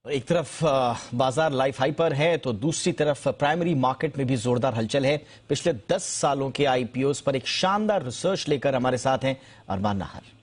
एक तरफ बाजार लाइफ हाई पर है तो दूसरी तरफ प्राइमरी मार्केट में भी जोरदार हलचल है। पिछले 10 सालों के आईपीओस पर एक शानदार रिसर्च लेकर हमारे साथ हैं अरमान नाहर।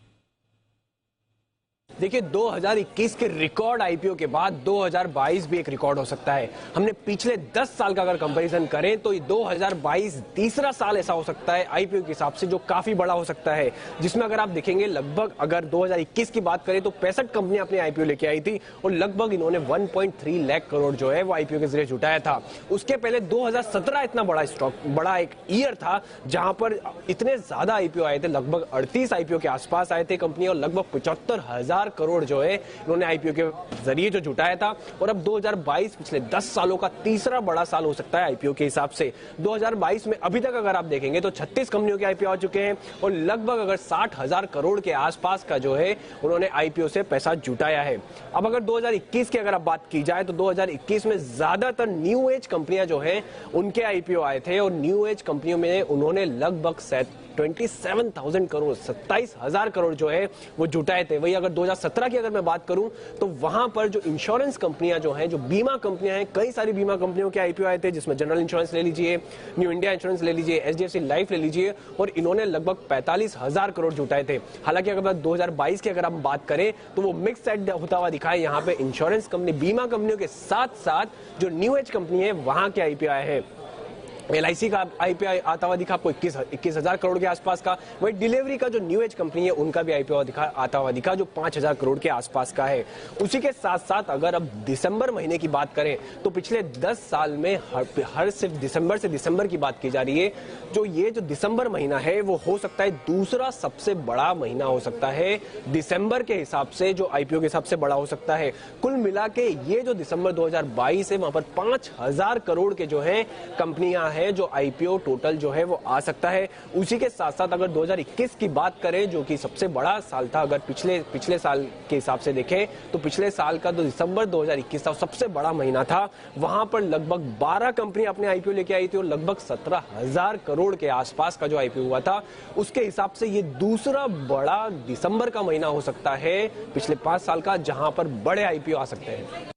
देखिए 2021 के रिकॉर्ड आईपीओ के बाद 2022 भी एक रिकॉर्ड हो सकता है। हमने पिछले 10 साल का अगर कंपैरिजन करें तो 2022 तीसरा साल ऐसा हो सकता है आईपीओ के हिसाब से जो काफी बड़ा हो सकता है, जिसमें अगर आप देखेंगे लगभग अगर 2021 की बात करें तो 65 कंपनियां अपने आईपीओ लेके आई थी और लगभग इन्होंने 1.3 लाख करोड़ जो है वो आईपीओ के जरिए जुटाया था। उसके पहले 2017 इतना बड़ा एक ईयर था जहां पर इतने ज्यादा आईपीओ आए थे, लगभग 38 आईपीओ के आसपास आए थे कंपनी और लगभग 75,000 करोड़ जो है इन्होंने आईपीओ के जरिए जो जुटाया था। और अब 2022 पिछले 10 सालों का तीसरा बड़ा साल हो सकता है आईपीओ के हिसाब से। 2022 में अभी तक अगर आप देखेंगे तो 36 कंपनियों के आईपीओ आ चुके हैं और लगभग अगर 60,000 करोड़ के आसपास का जो है उन्होंने आईपीओ से पैसा जुटाया है। अब अगर 2021 की अगर आप बात की जाए तो 2021 में ज्यादातर न्यू एज कंपनियां जो है उनके आईपीओ आए थे और न्यू एज कंपनियों में उन्होंने लगभग 27,000 करोड़ 27,000 करोड़ जो है वो जुटाए थे। वही अगर 2017 की अगर मैं बात करूं तो वहां पर जो इंश्योरेंस कंपनियां जो हैं, जो बीमा कंपनियां हैं, कई सारी बीमा कंपनियों के आईपीओ आए थे, जिसमें जनरल इंश्योरेंस ले लीजिए, न्यू इंडिया इंश्योरेंस ले लीजिए, एचडीएफसी लाइफ ले लीजिए और इन्होंने लगभग 45,000 करोड़ जुटाए थे। हालांकि अगर 2022 की अगर हम बात करें तो वो मिक्स सेट होता हुआ दिखा है। यहाँ पे इंश्योरेंस कंपनी बीमा कंपनियों के साथ साथ जो न्यू एज कंपनी है वहां के आईपीओ आए हैं। एलआईसी का आईपीओ आता हुआ दिखा आपको 21,000 करोड़ के आसपास का। वही डिलीवरी का जो न्यू एज कंपनी है उनका भी आईपीओ आता हुआ दिखा जो 5,000 करोड़ के आसपास का है। उसी के साथ साथ अगर अब दिसंबर महीने की बात करें तो पिछले 10 साल में हर सिर्फ दिसंबर से दिसंबर की बात की जा रही है। ये जो दिसंबर महीना है वो हो सकता है दूसरा सबसे बड़ा महीना हो सकता है दिसंबर के हिसाब से, जो आईपीओ के हिसाब से बड़ा हो सकता है। कुल मिला के ये जो दिसंबर 2022 है वहां पर 5,000 करोड़ के जो है कंपनियां है जो आईपीओ टोटल जो है वो आ सकता है। उसी के साथ साथ अगर 2021 की बात करें जो कि सबसे बड़ा साल था, अगर पिछले साल के हिसाब से देखें तो पिछले साल का जो दिसंबर 2021 था सबसे बड़ा महीना था। वहां पर लगभग 12 कंपनी अपने आईपीओ लेके आई थी और लगभग 17,000 करोड़ के आसपास का जो आईपीओ हुआ था। उसके हिसाब से ये दूसरा बड़ा दिसंबर का महीना हो सकता है पिछले 5 साल का जहां पर बड़े आईपीओ आ सकते हैं।